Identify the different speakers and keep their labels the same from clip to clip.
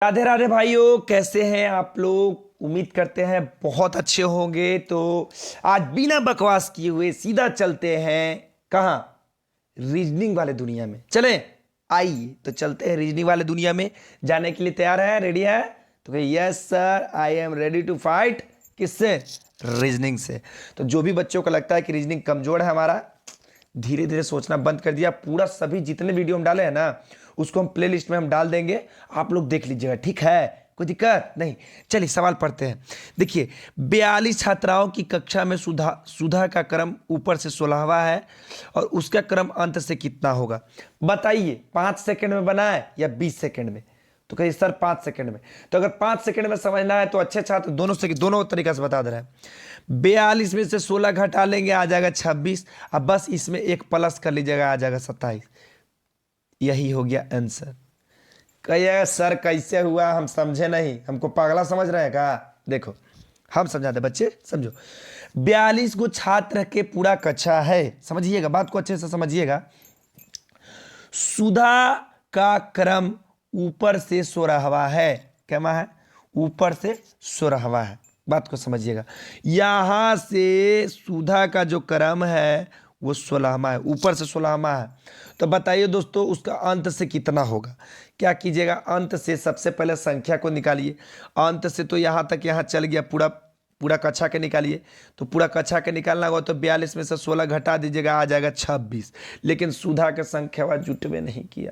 Speaker 1: राधे राधे भाइयों, कैसे हैं आप लोग। उम्मीद करते हैं बहुत अच्छे होंगे। तो आज बिना बकवास किए हुए सीधा चलते हैं कहाँ, रीजनिंग वाले दुनिया में। चलें, आइए तो चलते हैं रीजनिंग वाले दुनिया में। जाने के लिए तैयार है, रेडी है? तो yes sir, I am ready to fight. किससे? रीजनिंग से। तो जो भी बच्चों को लगता है कि रीजनिंग कमजोर है हमारा, धीरे धीरे सोचना बंद कर दिया। पूरा सभी जितने वीडियो हम डाले हैं ना, उसको हम प्ले लिस्ट में हम डाल देंगे, आप लोग देख लीजिएगा, ठीक है? कोई दिक्कत नहीं। चलिए सवाल पढ़ते हैं। देखिए, 42 छात्राओं की कक्षा में सुधा सुधा का क्रम ऊपर से 16वां है और उसका क्रम अंत से कितना होगा? बताइए, 5 सेकंड में बना है या 20 सेकंड में? तो कहिए सर 5 सेकंड में। तो अगर 5 सेकंड में समझना है तो अच्छे छात्र दोनों तरीका से बता दे रहे हैं। 42 में से 16 घटा लेंगे, आ जाएगा 26। अब बस इसमें एक प्लस कर लीजिएगा, आ जाएगा 27। यही हो गया आंसर। कहिए सर कैसे हुआ, हम समझे नहीं, हमको पागला समझ रहे हैं क्या? देखो हम समझाते बच्चे, समझो। 42 को छात्र के पूरा कक्षा है, समझिएगा बात को अच्छे से समझिएगा। सुधा का क्रम ऊपर से 16वां है। क्या है? ऊपर से 16वां है। बात को समझिएगा, यहां से सुधा का जो क्रम है वो 16वां है, ऊपर से 16वां है। तो बताइए दोस्तों, उसका अंत से कितना होगा? क्या कीजिएगा, अंत से सबसे पहले संख्या को निकालिए। अंत से तो यहां तक, यहां चल गया, पूरा पूरा कक्षा के निकालिए। तो पूरा कक्षा के निकालना होगा तो 42 में से 16 घटा दीजिएगा, आ जाएगा 26। लेकिन सुधा के संख्या वह जुटवे नहीं किया।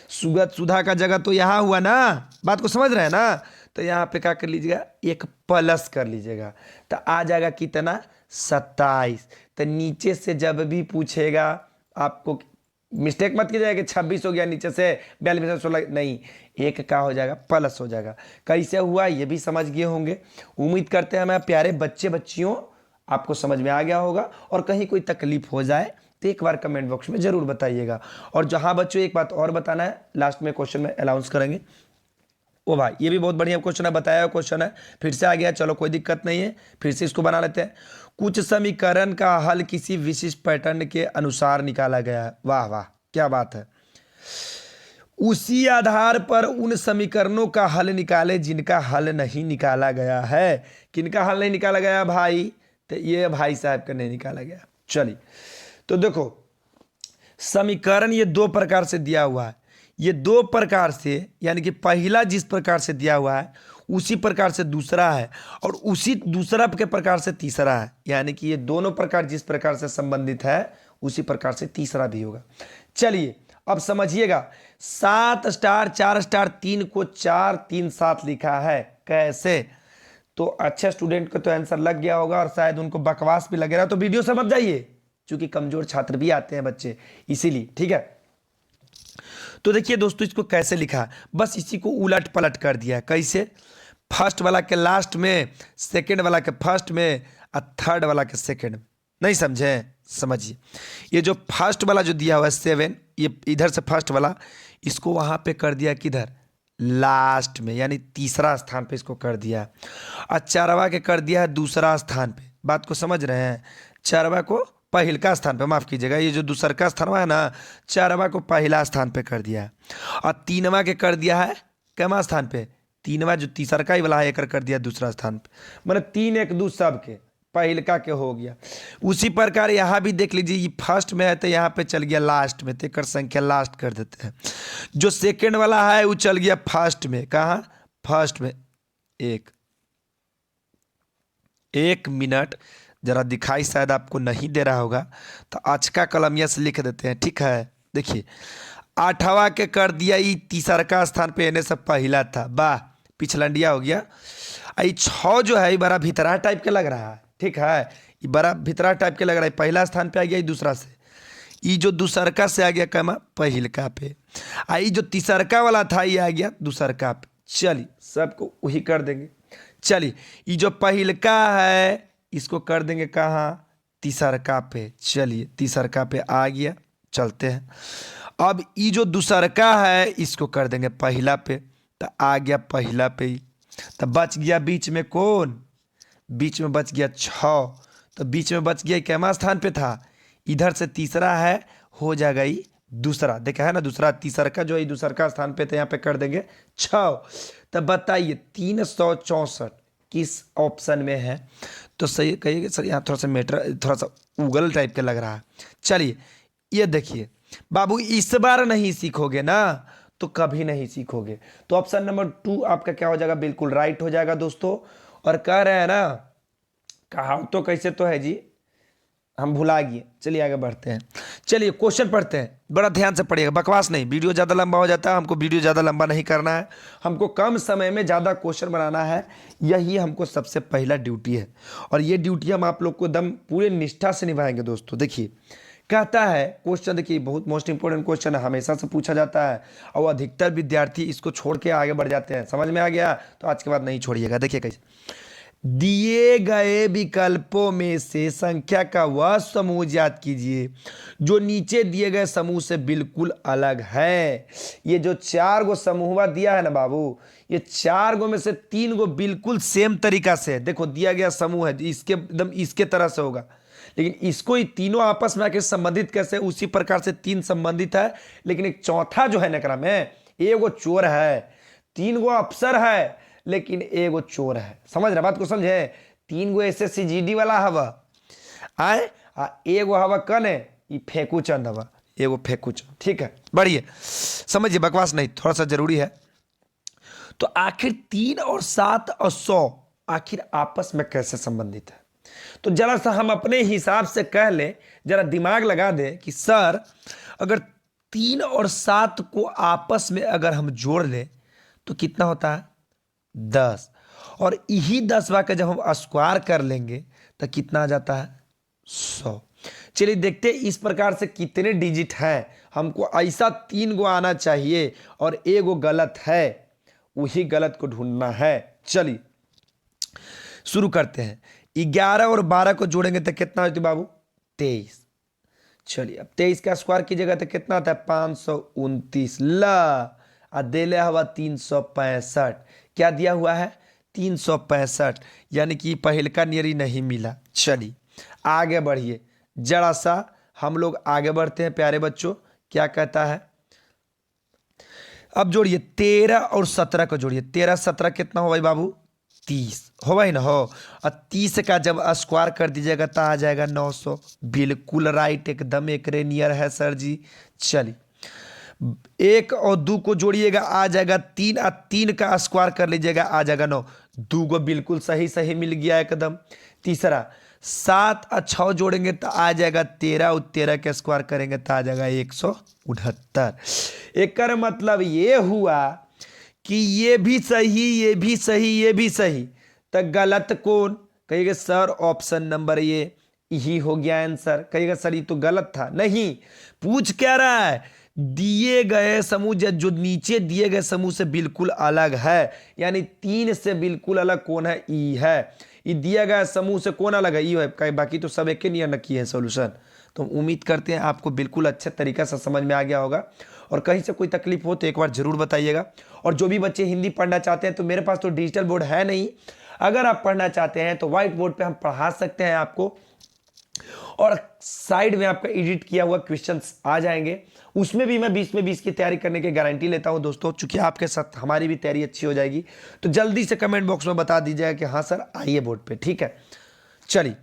Speaker 1: सुधा का जगह तो यहाँ हुआ ना, बात को समझ रहे हैं ना? तो यहाँ पे क्या कर लीजिएगा, एक प्लस कर लीजिएगा, तो आ जाएगा कितना? 27। तो नीचे से जब भी पूछेगा आपको, मिस्टेक मत कीजिएगा कि 26 हो गया नीचे से 42 में से 16, नहीं, एक का हो जाएगा, प्लस हो जाएगा। कैसे हुआ ये भी समझ गए होंगे। उम्मीद करते हैं हमारे प्यारे बच्चे बच्चियों आपको समझ में आ गया होगा। और कहीं कोई तकलीफ हो जाए तो एक बार कमेंट बॉक्स में जरूर बताइएगा। और जहां बच्चों एक बात और बताना है, लास्ट में क्वेश्चन में अनाउंस करेंगे। ओ भाई, ये भी बहुत बढ़िया क्वेश्चन है, बताया हुआ क्वेश्चन है, फिर से आ गया। चलो कोई दिक्कत नहीं है, फिर से इसको बना लेते हैं। कुछ समीकरण का हल किसी विशिष्ट पैटर्न के अनुसार निकाला गया है। वाह वाह, क्या बात है। उसी आधार पर उन समीकरणों का हल निकाले जिनका हल नहीं निकाला गया है। किनका हल नहीं निकाला गया भाई? तो ये भाई साहब का नहीं निकाला गया। चलिए, तो देखो, समीकरण ये दो प्रकार से दिया हुआ है। ये दो प्रकार से, यानी कि पहला जिस प्रकार से दिया हुआ है उसी प्रकार से दूसरा है, और उसी दूसरा के प्रकार से तीसरा है। यानी कि ये दोनों प्रकार जिस प्रकार से संबंधित है उसी प्रकार से तीसरा भी होगा। चलिए अब समझिएगा। 7 स्टार 4 स्टार 3 को 4 3 7 लिखा है, कैसे? तो अच्छे स्टूडेंट को तो आंसर लग गया होगा, और शायद उनको बकवास भी लग रहा है, तो वीडियो समझ जाइए, क्योंकि कमजोर छात्र भी आते हैं बच्चे, इसीलिए, ठीक है? तो देखिए दोस्तों, इसको कैसे लिखा, बस इसी को उलट पलट कर दिया। कैसे? फर्स्ट वाला के लास्ट में, सेकंड वाला के फर्स्ट में, और थर्ड वाला के सेकंड में। नहीं समझे? समझिए, ये जो फर्स्ट वाला जो दिया हुआ है 7, ये इधर से फर्स्ट वाला, इसको वहां पे कर दिया किधर? लास्ट में, यानी तीसरा स्थान पे इसको कर दिया। और चारवा के कर दिया है दूसरा स्थान पे। बात को समझ रहे हैं? चारवा को पहला स्थान पे, माफ कीजिएगा, ये जो दूसरा का स्थान है ना, चारवा को पहला स्थान पे कर दिया है। और तीनवा के कर दिया है कैमा स्थान पे? तीनवा जो तीसरा का ही वाला है, एक कर दिया दूसरा स्थान पे। मतलब 3 1 2 सब के पहलका के हो गया। उसी प्रकार यहाँ भी देख लीजिए, ये फर्स्ट में है तो यहाँ पे चल गया लास्ट में, तो एक संख्या लास्ट कर देते हैं। जो सेकंड वाला है वो चल गया फर्स्ट में। कहाँ? फर्स्ट में। एक मिनट, जरा दिखाई शायद आपको नहीं दे रहा होगा, तो आज का कलमिया से लिख देते हैं, ठीक है? देखिए, 8वां के कर दिया, ये तीसरा का स्थान पे एने से पहला था, वाह, पिछलंडिया हो गया। ये 6 जो है ये बड़ा भितरा टाइप के लग रहा है, ठीक है? ये बड़ा भितरा टाइप के लग रहा है, पहला स्थान पे आ गया, ये दूसरा से, ये जो दूसरका से आ गया कमा पहिलका पे, ये जो तीसरका वाला था ये आ गया दूसरका पे। चलिए सबको वही कर देंगे। चलिए, ये जो पहिलका है इसको कर देंगे कहाँ? तीसरका पे। चलिए तीसरका पे आ गया, चलते हैं। अब ये जो दूसरका है इसको कर देंगे पहला पे, तो आ गया पहला पे ही। तो बच गया बीच में कौन? बीच में बच गया 6। तो बीच में बच गया कैमा स्थान पे था? इधर से तीसरा है, हो जाएगा ये दूसरा। देखा है ना, दूसरा तीसरा का जो है दूसरा का स्थान पे, तो यहाँ पे कर देंगे 6। तो बताइए 364 किस ऑप्शन में है? तो सही कहिए सर, यहाँ थोड़ा सा मीटर थोड़ा सा गूगल टाइप के लग रहा है। चलिए ये देखिए बाबू, इस बार नहीं सीखोगे ना तो कभी नहीं सीखोगे। तो ऑप्शन नंबर 2 आपका क्या हो जाएगा? बिल्कुल राइट हो जाएगा दोस्तों। और कह रहे हैं ना, कहावत तो कैसे तो है जी, हम भुला गए। चलिए आगे बढ़ते हैं। चलिए क्वेश्चन पढ़ते हैं, बड़ा ध्यान से पढ़िएगा, बकवास नहीं। वीडियो ज़्यादा लंबा हो जाता है, हमको वीडियो ज़्यादा लंबा नहीं करना है, हमको कम समय में ज़्यादा क्वेश्चन बनाना है। यही हमको सबसे पहला ड्यूटी है, और ये ड्यूटी हम आप लोग को एकदम पूरे निष्ठा से निभाएंगे दोस्तों। देखिए कहता है क्वेश्चन, देखिए बहुत मोस्ट इंपोर्टेंट क्वेश्चन है, हमेशा से पूछा जाता है, और अधिकतर विद्यार्थी इसको छोड़ के आगे बढ़ जाते हैं। समझ में आ गया? तो आज के बाद नहीं छोड़िएगा। देखिए कैसे, दिए गए विकल्पों में से संख्या का वह समूह ज्ञात कीजिए जो नीचे दिए गए समूह से बिल्कुल अलग है। ये जो 4 गो समूह दिया है ना बाबू, ये 4 गो में से 3 गो बिल्कुल सेम तरीका से है। देखो दिया गया समूह है, इसके एकदम इसके तरह से होगा, लेकिन इसको ही तीनों आपस में आके संबंधित कैसे, उसी प्रकार से 3 संबंधित है। लेकिन एक चौथा जो है ना क्रम है, एगो चोर है, 3 गो अफसर है, लेकिन एगो चोर है। समझ रहे बात को? समझे? 3 गो SSC GD वाला हवा आए, एगो हवा कन है, ये फेंकू चंद हवा, एगो फेंकू चंद। ठीक है, बढ़िए समझिए, बकवास नहीं, थोड़ा सा जरूरी है। तो आखिर 3 और 7 और 100 आखिर आपस में कैसे संबंधित है? तो जरा सा हम अपने हिसाब से कह ले, जरा दिमाग लगा दे कि सर अगर 3 और 7 को आपस में अगर हम जोड़ लें तो कितना होता है? 10। और यही 10 का जब हम स्क्वायर कर लेंगे तो कितना आ जाता है? 100। चलिए देखते हैं इस प्रकार से कितने डिजिट हैं। हमको ऐसा 3 गो आना चाहिए और एगो गलत है, वही गलत को ढूंढना है। चलिए शुरू करते हैं। 11 और 12 को जोड़ेंगे तो कितना होती बाबू? 23। चलिए अब 23 का स्क्वायर कीजिएगा तो कितना आता है? 529। ला देले हवा 365। क्या दिया हुआ है? 365, यानी कि पहल का नियरी नहीं मिला। चलिए आगे बढ़िए, जरा सा हम लोग आगे बढ़ते हैं प्यारे बच्चों। क्या कहता है? अब जोड़िए 13 और 17 को जोड़िए। 13 17 कितना हो भाई बाबू? 30 हो भाई ना हो। और 30 का जब स्क्वायर कर दीजिएगा तो आ जाएगा 900। बिल्कुल राइट, एकदम एक नियर है सर जी। चलिए 1 और 2 को जोड़िएगा, आ जाएगा 3, और 3 का स्क्वायर कर लीजिएगा, आ जाएगा 9। 2 को बिल्कुल सही सही मिल गया एकदम। तीसरा 7 और 6 जोड़ेंगे तो आ जाएगा 13, और 13 के स्क्वायर करेंगे तो आ जाएगा 168। एक मतलब ये हुआ कि ये भी सही, ये भी सही, ये भी सही, तो गलत कौन? कहिएगा सर ऑप्शन नंबर ये ही हो गया आंसर। कहिएगा सर ये तो गलत था। नहीं, पूछ क्या रहा है? दिए गए समूह जो नीचे दिए गए समूह से बिल्कुल अलग है, यानी 3 से बिल्कुल अलग कौन है? ई है। ये दिया गया समूह से कौन अलग है? ई है। बाकी तो सब एक ही नियम की है सोल्यूशन। तो उम्मीद करते हैं आपको बिल्कुल अच्छे तरीके से समझ में आ गया होगा, और कहीं से कोई तकलीफ हो तो एक बार जरूर बताइएगा। और जो भी बच्चे हिंदी पढ़ना चाहते हैं, तो मेरे पास तो डिजिटल बोर्ड है नहीं, अगर आप पढ़ना चाहते हैं तो व्हाइट बोर्ड पे हम पढ़ा सकते हैं आपको, और साइड में आपका एडिट किया हुआ क्वेश्चंस आ जाएंगे, उसमें भी मैं 20 में 20 की तैयारी करने की गारंटी लेता हूं दोस्तों। चूंकि आपके साथ हमारी भी तैयारी अच्छी हो जाएगी, तो जल्दी से कमेंट बॉक्स में बता दीजिएगा कि हाँ सर आइए बोर्ड पे। ठीक है, चलिए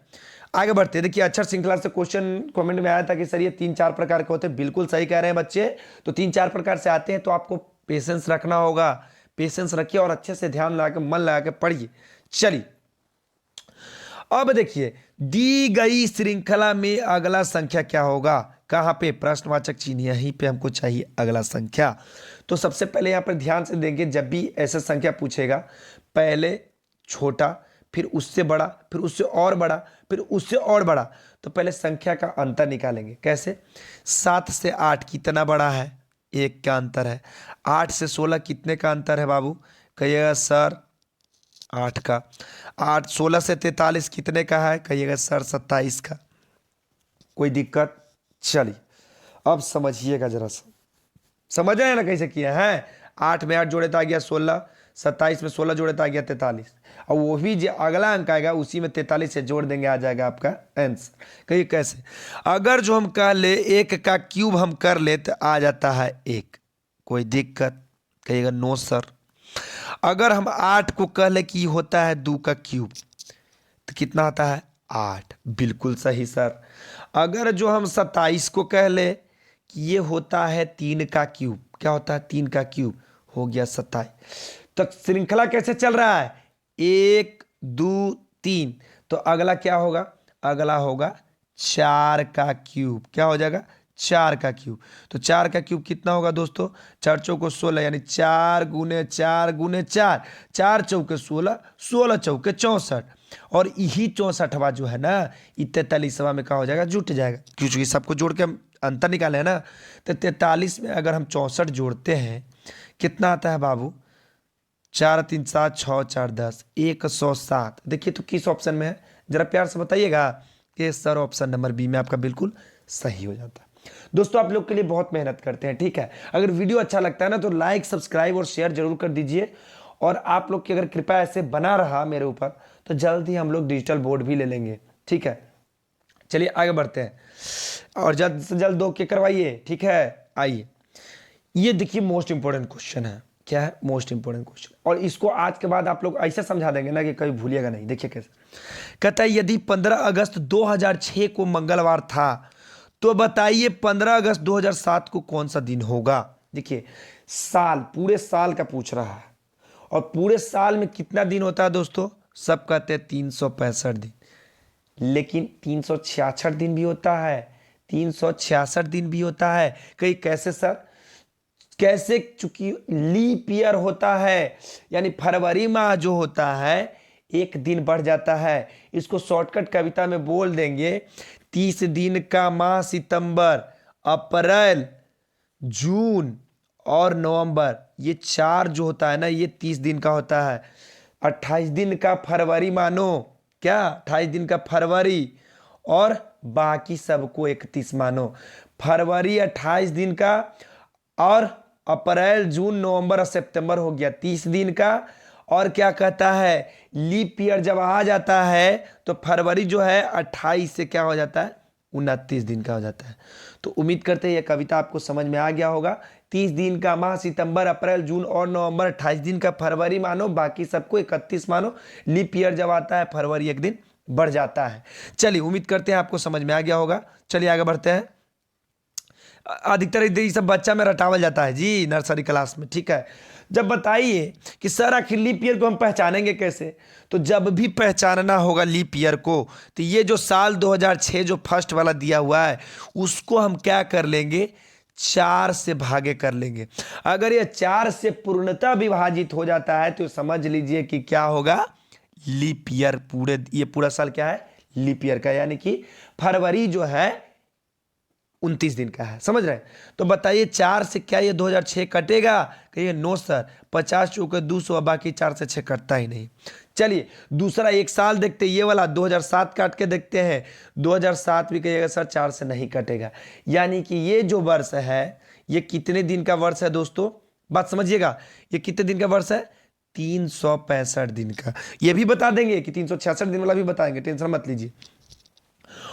Speaker 1: आगे बढ़ते हैं। देखिए अक्षर श्रृंखला से क्वेश्चन कमेंट में आया था कि सर ये 3-4 प्रकार के होते हैं। बिल्कुल सही कह रहे हैं बच्चे, तो 3-4 प्रकार से आते हैं, तो आपको पेशेंस रखना होगा। पेशेंस रखिए और अच्छे से ध्यान लगा के मन लगा के पढ़िए। चलिए अब देखिए, दी गई श्रृंखला में अगला संख्या क्या होगा? कहां पे? प्रश्नवाचक चिन्ह, यहीं पे हमको चाहिए अगला संख्या। तो सबसे पहले यहां पर ध्यान से देंगे, जब भी ऐसा संख्या पूछेगा, पहले छोटा, फिर उससे बड़ा, फिर उससे और बड़ा, फिर उससे और बड़ा, तो पहले संख्या का अंतर निकालेंगे। कैसे? 7 से 8 कितना बड़ा है? 1 का अंतर है। 8 से 16 कितने का अंतर है बाबू? कहिएगा सर 8 का। 8 16 से 43 कितने का है? कहिएगा सर 27 का। कोई दिक्कत? चलिए अब समझिएगा जरा सा, समझ रहे हैं ना कैसे किया है? 8 में 8 जोड़े तो आ गया 16, 27 में 16 जोड़े तो आ गया 43, और वो भी जो अगला अंक आएगा उसी में 43 से जोड़ देंगे, आ जाएगा आपका आंसर। कहिए कैसे? अगर जो हम कह ले 1 का क्यूब हम कर ले तो आ जाता है 1। कोई दिक्कत? कहिएगा नो सर। अगर हम 8 को कह ले कि होता है 2 का क्यूब तो कितना आता है 8। बिल्कुल सही सर। अगर जो हम 27 को कह ले कि ये होता है 3 का क्यूब, क्या होता है 3 का क्यूब, हो गया 27। तो श्रृंखला कैसे चल रहा है 1 2 3, तो अगला क्या होगा, अगला होगा 4 का क्यूब, क्या हो जाएगा 4 का क्यूब। तो 4 का क्यूब कितना होगा दोस्तों, 4 चौके 16 यानी 4 गुने 4 गुने 4, 4 चौके 16, 16 चौके 64, और यही 64वां जो है ना ये 43वां में क्या हो जाएगा, जुट जाएगा, क्योंकि सबको जोड़ के हम अंतर निकाले हैं ना। तो 43 में अगर हम 64 जोड़ते हैं कितना आता है बाबू, 4 3 7 6 4 10 107। देखिए तो किस ऑप्शन में है, जरा प्यार से बताइएगा कि सर ऑप्शन नंबर बी में आपका बिल्कुल सही हो जाता है। दोस्तों आप लोग के लिए बहुत मेहनत करते हैं, ठीक है। अगर वीडियो अच्छा लगता है ना तो लाइक सब्सक्राइब और शेयर जरूर कर दीजिए। और आप लोग की अगर कृपा ऐसे बना रहा मेरे ऊपर तो जल्द ही हम लोग डिजिटल बोर्ड भी ले लेंगे, ठीक है। चलिए आगे बढ़ते हैं और जल्द से जल्द 2 के करवाइए, ठीक है। आइए ये देखिए मोस्ट इंपोर्टेंट क्वेश्चन है, क्या है मोस्ट इंपोर्टेंट क्वेश्चन, और इसको आज के बाद आप लोग ऐसे समझा देंगे ना कि कभी भूलिएगा नहीं। देखिए कैसे कहता है, यदि 15 अगस्त 2006 को मंगलवार था तो बताइए 15 अगस्त 2007 को कौन सा दिन होगा। देखिए साल, पूरे साल का पूछ रहा है, और पूरे साल में कितना दिन होता है दोस्तों, सब कहते हैं 365 दिन, लेकिन 366 दिन भी होता है, 366 दिन भी होता है। कहीं कैसे सर, कैसे, चूंकि लीप ईयर होता है, यानी फरवरी माह जो होता है एक दिन बढ़ जाता है। इसको शॉर्टकट कविता में बोल देंगे, 30 दिन का माह सितंबर, अप्रैल, जून और नवंबर, ये 4 जो होता है ना ये 30 दिन का होता है। 28 दिन का फरवरी मानो, क्या 28 दिन का फरवरी, और बाकी सबको 31 मानो। फरवरी 28 दिन का, और अप्रैल जून नवंबर और सितंबर हो गया 30 दिन का। और क्या कहता है, लीप ईयर जब आ जाता है तो फरवरी जो है 28 से क्या हो जाता है, 29 दिन का हो जाता है। तो उम्मीद करते हैं यह कविता आपको समझ में आ गया होगा। 30 दिन का माह सितंबर, अप्रैल, जून और नवंबर, 28 दिन का फरवरी मानो, बाकी सबको 31 मानो। लीप ईयर जब आता है फरवरी एक दिन बढ़ जाता है। चलिए उम्मीद करते हैं आपको समझ में आ गया होगा। चलिए आगे बढ़ते हैं। अधिकतर ये सब बच्चा में रटावल जाता है जी नर्सरी क्लास में, ठीक है। जब बताइए कि सर आखिर लीप ईयर को हम पहचानेंगे कैसे, तो जब भी पहचानना होगा लीप ईयर को तो ये जो साल 2006 जो फर्स्ट वाला दिया हुआ है उसको हम क्या कर लेंगे, 4 से भागे कर लेंगे। अगर ये 4 से पूर्णतः विभाजित हो जाता है तो समझ लीजिए कि क्या होगा, लीप ईयर। पूरे ये पूरा साल क्या है, लीप ईयर का, यानी कि फरवरी जो है 29 दिन का है, समझ रहे हैं। तो बताइए 4 से क्या ये 2006 कटेगा, कहिए नो सर, 50 चौके 200, बाकी 4 से 6 कटता ही नहीं। चलिए दूसरा एक साल देखते हैं, ये वाला 2007 काट के देखते हैं। 2007 भी कहिएगा सर 4 से नहीं कटेगा, यानी कि ये जो वर्ष है ये कितने दिन का वर्ष है दोस्तों, बात समझिएगा, ये कितने दिन का वर्ष है, 365 दिन का। ये भी बता देंगे कि 366 दिन वाला भी बताएंगे, टेंशन मत लीजिए।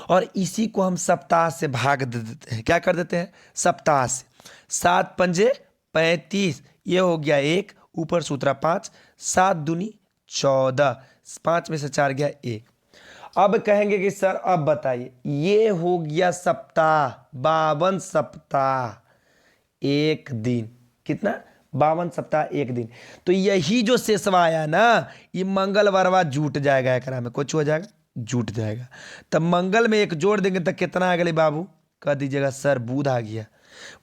Speaker 1: और इसी को हम सप्ताह से भाग दे देते हैं, क्या कर देते हैं, सप्ताह से। 7 पंजे 35, ये हो गया 1, ऊपर सूत्रा 5, 7 दूनी 14, 5 में से 4 गया 1। अब कहेंगे कि सर अब बताइए, ये हो गया सप्ताह, 52 सप्ताह एक दिन, कितना, 52 सप्ताह एक दिन। तो यही जो शेषवा आया ना ये मंगलवारवा जुट जाएगा, एकरा में कुछ हो जाएगा, जुट जाएगा। तब मंगल में एक जोड़ देंगे तो कितना आ गया बाबू, कह दीजिएगा सर बुध आ गया।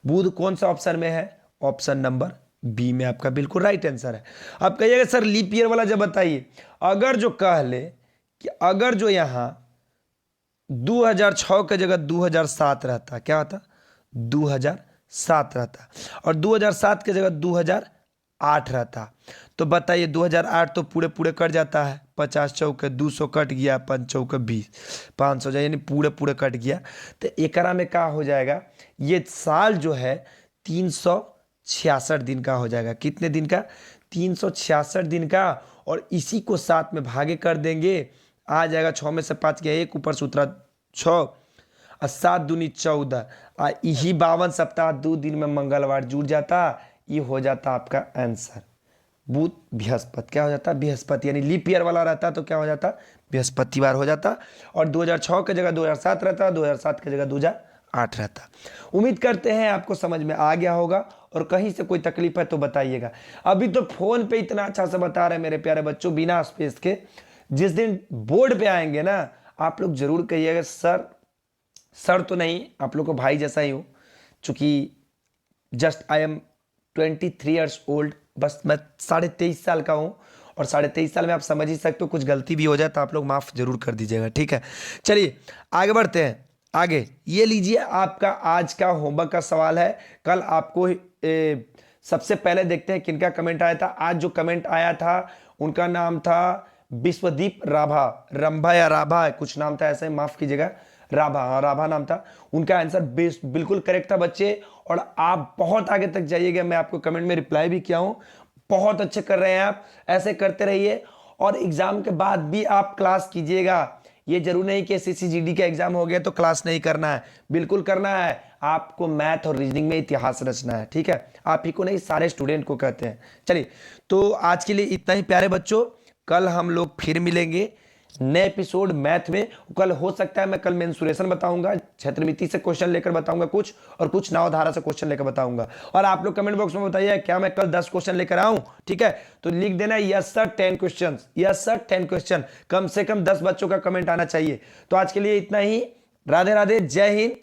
Speaker 1: बुध कौन सा ऑप्शन में है, ऑप्शन नंबर बी में आपका बिल्कुल राइट आंसर है। अब कहिएगा सर लीप ईयर वाला जब बताइए, अगर जो कह ले कि अगर जो यहां 2006 के जगह 2007 रहता, क्या होता, 2007 रहता, और 2007 के जगह 2008 रहता, तो बताइए 2008 तो पूरे पूरे कट जाता है, 50 चौके 200 कट गया, 5 चौके 20, 500 जाए, यानी पूरे पूरे कट गया। तो एकरा में क्या हो जाएगा, ये साल जो है 366 दिन का हो जाएगा। कितने दिन का, 366 दिन का। और इसी को 7 में भागे कर देंगे, आ जाएगा 6 में से 5 गया 1, ऊपर सूत्रा 6 और 7 दूनी 14, यही 52 सप्ताह 2 दिन में मंगलवार जुड़ जाता, ये हो जाता आपका आंसर। बुध बृहस्पति, क्या हो जाता बृहस्पति, यानी लीप ईयर वाला रहता तो क्या हो जाता बृहस्पतिवार हो जाता। और 2006 की जगह 2007 रहता, 2007 की जगह 2008 रहता। उम्मीद करते हैं आपको समझ में आ गया होगा, और कहीं से कोई तकलीफ है तो बताइएगा। अभी तो फोन पे इतना अच्छा से बता रहे हैं मेरे प्यारे बच्चों बिना स्पेस के, जिस दिन बोर्ड पे आएंगे ना आप लोग जरूर कहिएगा सर तो नहीं, आप लोग को भाई जैसा ही हूँ, चूंकि just I am 23 years old, बस मैं 23.5 साल का हूँ, और 23.5 साल में आप समझ ही सकते हो कुछ गलती भी हो जाए तो आप लोग माफ़ जरूर कर दीजिएगा, ठीक है। चलिए आगे बढ़ते हैं। आगे ये लीजिए, आपका आज का होमवर्क का सवाल है। कल आपको सबसे पहले देखते हैं किनका कमेंट आया था। आज जो कमेंट आया था उनका नाम था विश्वदीप राभा, रंभा या राभा कुछ नाम था ऐसे, माफ कीजिएगा, राभा, हाँ राभा नाम था। उनका आंसर बिल्कुल करेक्ट था बच्चे, और आप बहुत आगे तक जाइएगा। मैं आपको कमेंट में रिप्लाई भी किया हूं, बहुत अच्छे कर रहे हैं आप, ऐसे करते रहिए। और एग्जाम के बाद भी आप क्लास कीजिएगा। ये जरूर नहीं कि SSC GD का एग्जाम हो गया तो क्लास नहीं करना है, बिल्कुल करना है। आपको मैथ और रीजनिंग में इतिहास रचना है, ठीक है। आप ही को नहीं, सारे स्टूडेंट को कहते हैं। चलिए तो आज के लिए इतना ही प्यारे बच्चों, कल हम लोग फिर मिलेंगे नए एपिसोड मैथ में। कल हो सकता है मैं कल मेंसुरेशन बताऊंगा, क्षेत्रमिति से क्वेश्चन लेकर बताऊंगा कुछ, और कुछ नावधारा से क्वेश्चन लेकर बताऊंगा। और आप लोग कमेंट बॉक्स में बताइए क्या मैं कल 10 क्वेश्चन लेकर आऊं, ठीक है। तो लिख देना yes sir 10 question, yes sir 10 question, कम से कम 10 बच्चों का कमेंट आना चाहिए। तो आज के लिए इतना ही, राधे राधे, जय हिंद,